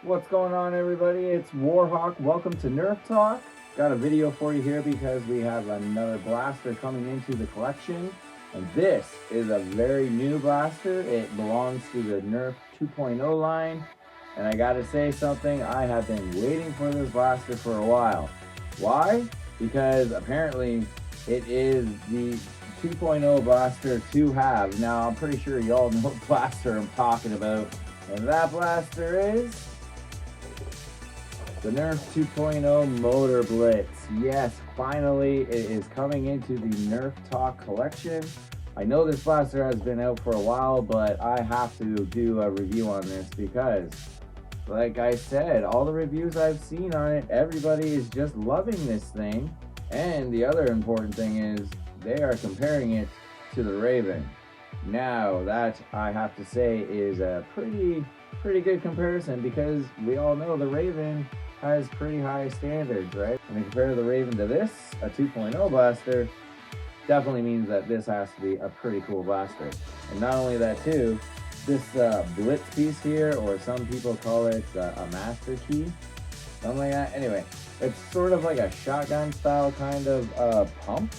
What's going on, everybody? It's Warhawk. Welcome to Nerf Talk. Got a video for you here because we have another blaster coming into the collection. And this is a very new blaster. It belongs to the Nerf 2.0 line. And I gotta say something, I have been waiting for this blaster for a while. Why? Because apparently it is the 2.0 blaster to have. Now, I'm pretty sure y'all know what blaster I'm talking about. And that blaster is the Nerf 2.0 MOTOBLITZ. Yes, finally it is coming into the Nerf Talk collection. I know this blaster has been out for a while, but I have to do a review on this because, like I said, all the reviews I've seen on it, everybody is just loving this thing. And the other important thing is they are comparing it to the Raven. Now that, I have to say, is a pretty good comparison because we all know the Raven has pretty high standards, right? When you compare the Raven to this, a 2.0 blaster, definitely means that this has to be a pretty cool blaster. And not only that too, this Blitz piece here, or some people call it a master key, something like that. Anyway, it's sort of like a shotgun style kind of pump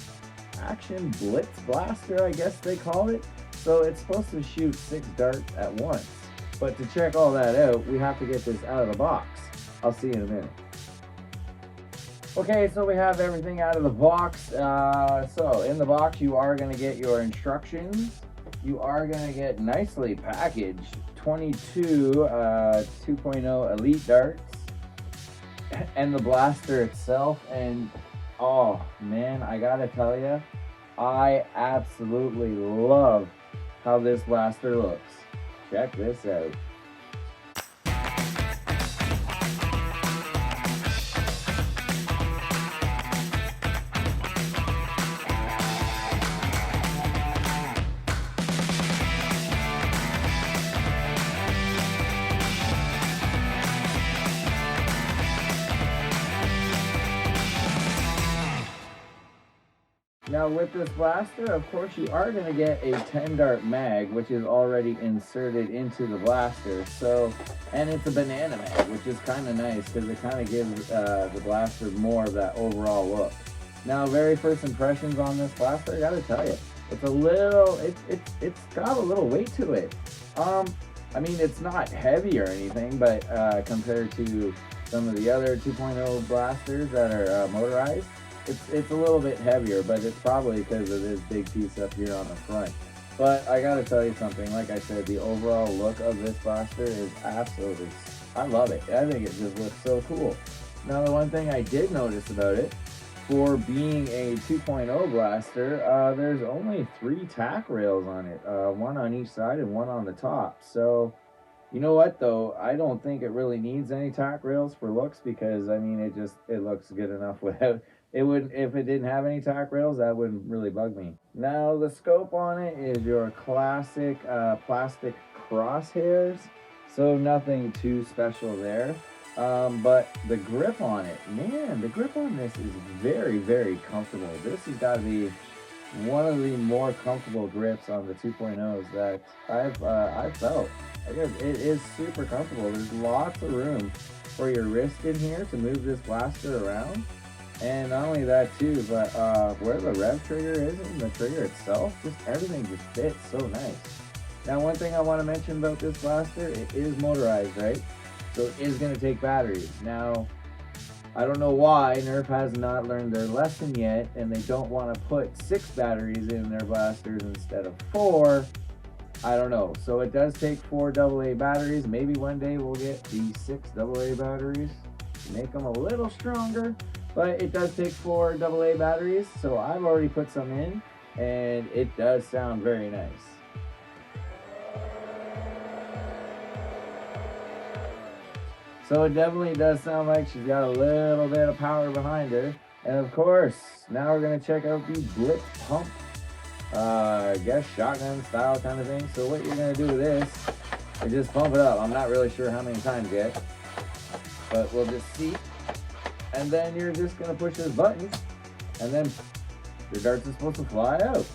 action blitz blaster, I guess they call it. So it's supposed to shoot 6 darts at once. But to check all that out, we have to get this out of the box. I'll see you in a minute. Okay, so we have everything out of the box. So in the box, you are going to get your instructions. You are going to get nicely packaged 22 2.0 Elite darts and the blaster itself. And oh man, I gotta tell you, I absolutely love how this blaster looks. Check this out. Now with this blaster, of course, you are going to get a 10 dart mag, which is already inserted into the blaster. So, and it's a banana mag, which is kind of nice because it kind of gives the blaster more of that overall look. Now, very first impressions on this blaster, I got to tell you, it's a little, it's got a little weight to it. I mean, it's not heavy or anything, but compared to some of the other 2.0 blasters that are motorized, it's a little bit heavier, but it's probably because of this big piece up here on the front. But I gotta tell you something, like I said, the overall look of this blaster is absolutely, I love it. I think it just looks so cool. Now the one thing I did notice about it, for being a 2.0 blaster, there's only 3 tack rails on it, one on each side and one on the top. So, you know what though, I don't think it really needs any tack rails for looks because, I mean, it looks good enough without. It wouldn't, if it didn't have any tack rails, that wouldn't really bug me. Now the scope on it is your classic plastic crosshairs, so nothing too special there. But the grip on it, man, the grip on this is very comfortable. This has got to be one of the more comfortable grips on the 2.0s that I've felt. I guess it is super comfortable. There's lots of room for your wrist in here to move this blaster around. And not only that too, but where the rev trigger is and the trigger itself, just everything just fits so nice. Now one thing I want to mention about this blaster, it is motorized, right? So it is going to take batteries. Now, I don't know why Nerf has not learned their lesson yet, and they don't want to put 6 batteries in their blasters instead of 4. I don't know. So it does take 4 AA batteries. Maybe one day we'll get the 6 AA batteries, make them a little stronger. But it does take 4 AA batteries, so I've already put some in, and it does sound very nice. So it definitely does sound like she's got a little bit of power behind her. And of course, now we're going to check out the Blitz pump. I guess shotgun style kind of thing. So what you're going to do with this is just pump it up. I'm not really sure how many times yet, but we'll just see. And then you're just going to push this button, and then your darts are supposed to fly out.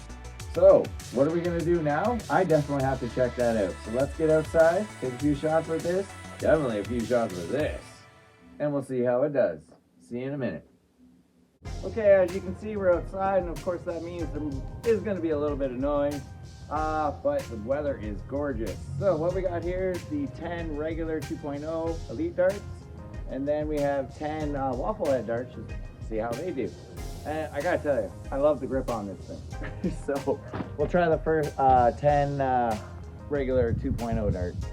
So, what are we going to do now? I definitely have to check that out. So let's get outside, take a few shots with this, Definitely a few shots with this. And we'll see how it does. See you in a minute. Okay, as you can see, we're outside, and of course that means there is going to be a little bit of noise, but the weather is gorgeous. So what we got here is the 10 regular 2.0 Elite darts, and then we have 10 waffle head darts. Just see how they do. And I gotta tell you, I love the grip on this thing. So we'll try the first 10 regular 2.0 darts.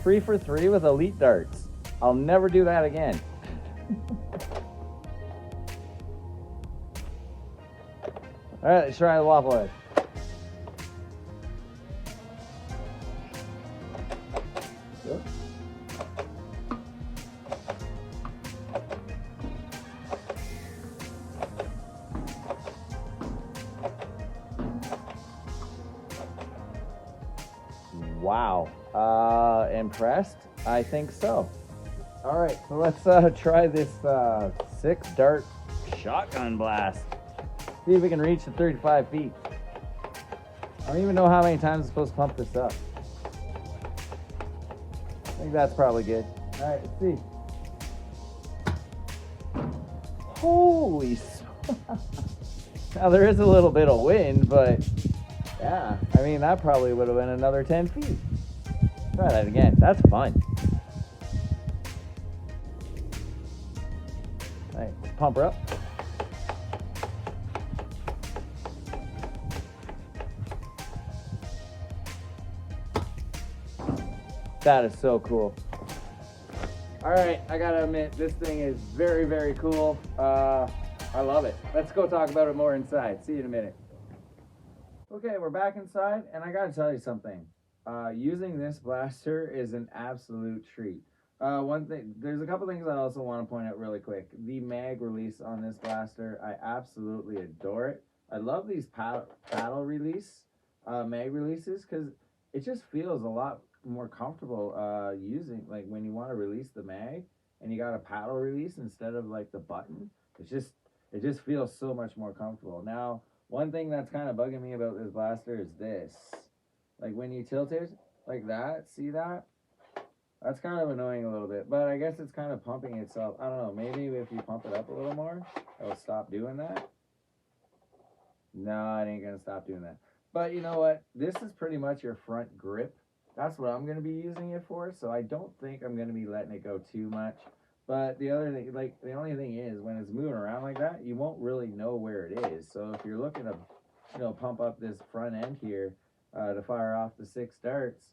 Three for three with Elite darts. I'll never do that again. All right, let's try the waffle head. Good. Wow. Impressed? I think so. All right, so let's try this 6-dart shotgun blast. See if we can reach the 35 feet. I don't even know how many times I'm supposed to pump this up. I think that's probably good. All right, let's see. Holy now there is a little bit of wind, but yeah, I mean, that probably would have been another 10 feet. Try that again. That's fun. All right, let's pump her up. That is so cool. All right, I gotta admit, this thing is very, very cool. I love it. Let's go talk about it more inside. See you in a minute. Okay, we're back inside, and I gotta tell you something. Using this blaster is an absolute treat. One thing, there's a couple things I also want to point out really quick. The mag release on this blaster, I absolutely adore it. I love these paddle release mag releases because it just feels a lot more comfortable using, like when you want to release the mag and you got a paddle release instead of like the button. It just feels so much more comfortable. Now, one thing that's kind of bugging me about this blaster is this. Like when you tilt it like that, see that? That's kind of annoying a little bit, but I guess it's kind of pumping itself. I don't know, maybe if you pump it up a little more, it'll stop doing that. No, it ain't gonna stop doing that. But you know what? This is pretty much your front grip. That's what I'm gonna be using it for, so I don't think I'm gonna be letting it go too much. But the other thing, like the only thing is when it's moving around like that, you won't really know where it is. So if you're looking to, pump up this front end here to fire off the 6 darts,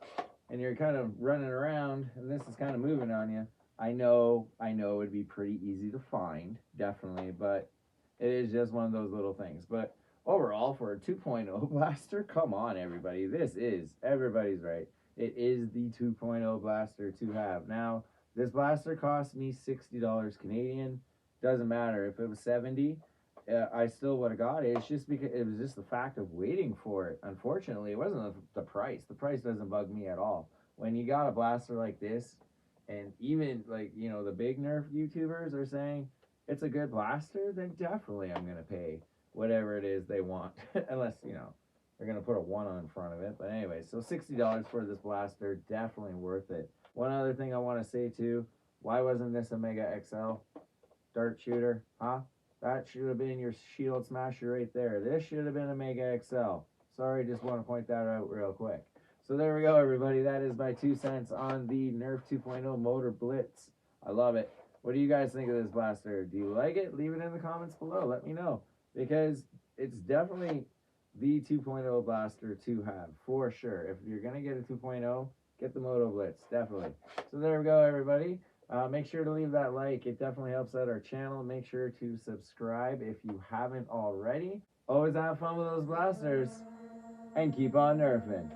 and you're kind of running around, and this is kind of moving on you, I know it'd be pretty easy to find, definitely, but it is just one of those little things. But overall, for a 2.0 blaster, come on, everybody, everybody's right. It is the 2.0 blaster to have. Now, this blaster cost me $60 Canadian. Doesn't matter if it was 70. I still would have got it. It's just because it was just the fact of waiting for it. Unfortunately, it wasn't the price. The price doesn't bug me at all. When you got a blaster like this, and even like the big Nerf YouTubers are saying it's a good blaster, then definitely I'm gonna pay whatever it is they want, unless they're gonna put a 1 on in front of it. But anyway, so $60 for this blaster, definitely worth it. One other thing I want to say too: why wasn't this a Mega XL dart shooter? Huh? That should have been your shield smasher right there. This should have been a Mega XL. Sorry, just want to point that out real quick. So there we go, everybody. That is my 2 cents on the Nerf 2.0 MOTOBLITZ. I love it. What do you guys think of this blaster? Do you like it? Leave it in the comments below. Let me know. Because it's definitely the 2.0 blaster to have, for sure. If you're going to get a 2.0, get the MOTOBLITZ, definitely. So there we go, everybody. Make sure to leave that like. It definitely helps out our channel. Make sure to subscribe if you haven't already. Always have fun with those blasters. And keep on nerfing.